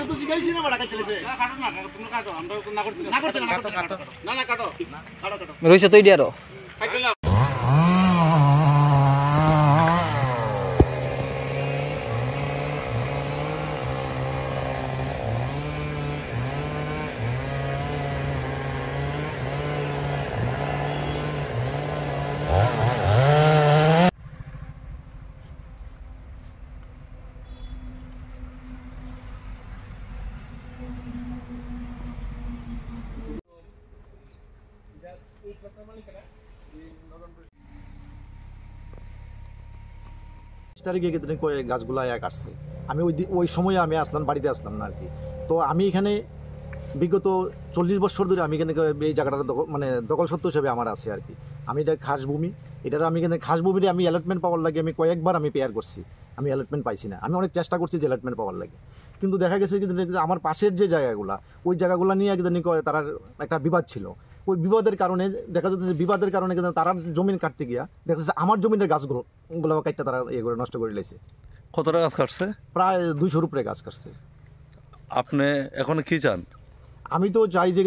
তো শিখাইছি না বড় কাটতেছে না কাটো না তুমি কাটো আমরা তো না করছি না করছে না কাটো না না কাটো কাটো কাটো রইছে তো ইডিয়ারো কাটলা তারিখে গাছগুলা কাটছে আমি ওই সময়ে আমি আসলাম বাড়িতে আসলাম না আর কি তো আমি এখানে বিগত 40 বছর ধরে আমি এখানে এই জায়গাটা মানে দখল সত্ত্ব হিসেবে আমার আছে আর কি আমি এটা খাস ভূমি এটার আমি এখানে খাস ভূমিতে আমি অ্যালটমেন্ট পাওয়ার লাগে আমি কয়েকবার আমি পেয়ার করছি আমি অ্যালটমেন্ট পাইছি না আমি অনেক চেষ্টা করছি যে অ্যালটমেন্ট পাওয়ার লাগে কিন্তু দেখা গেছে কিন্তু আমার পাশের যে জায়গাগুলো ওই জায়গাগুলো নিয়ে কিন্তু তার একটা বিবাদ ছিল ওই বিবাদের কারণে দেখা যাচ্ছে যে বিবাদের কারণে কিন্তু তারা জমিন কাটতে গিয়া দেখা যাচ্ছে আমার জমিনের গাছগুলো কাটতে তারা ইয়ে করে নষ্ট করে লেছে কতটা গাছ কাটছে প্রায় 200 উপরে গাছ কাটছে আপনি এখন কি চান আমি তো চাই যে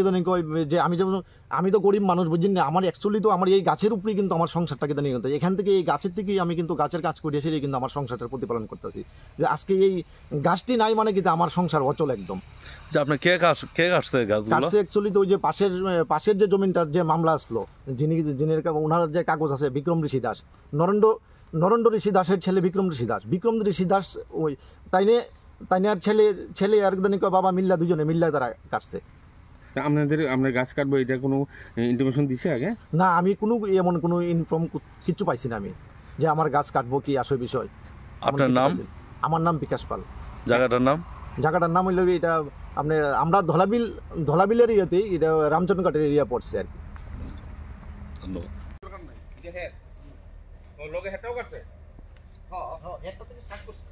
যে আমি যেমন আমি তো গরিব মানুষ বুঝছেন না আমার অ্যাকচুয়ালি তো আমার এই গাছের উপরেই কিন্তু আমার সংসারটাকে নিয়ে কিন্তু এখান থেকে এই গাছের থেকেই আমি কিন্তু গাছের কাজ করে এসে কিন্তু আমার সংসারটার প্রতিপালন করতেছি যে আজকে এই গাছটি নাই মানে কিন্তু আমার সংসার অচল একদম যে আপনি কে কাটছে গাছগুলো কাটছে অ্যাকচুয়ালি তো ওই যে পাশের যে জমিনটার যে মামলা আসলো যিনি ওনার যে কাগজ আছে বিক্রম ঋষি দাস নরেন্দ্র ঋষি দাসের ছেলে বিক্রম ঋষি দাস ওই তাই আর ছেলে আর বাবা মিল্লা দুজনে মিল্লা তারা কাটছে আপনার গাছ কাটবো এটা কোনো ইনফরমেশন দিছে আগে না আমি কোনো এমন কোনো ইনফর্ম কিছু পাইছি না আমি যে আমার গাছ কাটবো কি আসল বিষয় আপনার নাম আমার নাম বিকাশ পাল জায়গাটার নাম হইল এটা আপনার আমরা ধলাবিলের ইয়েতে এটা রামচন্দ্রঘাটের এরিয়া পড়ছে আর কি ধন্যবাদ লোকে হেটাও কাটছে হ্যাঁ হ্যাঁ একটা থেকে স্টার্ট করছে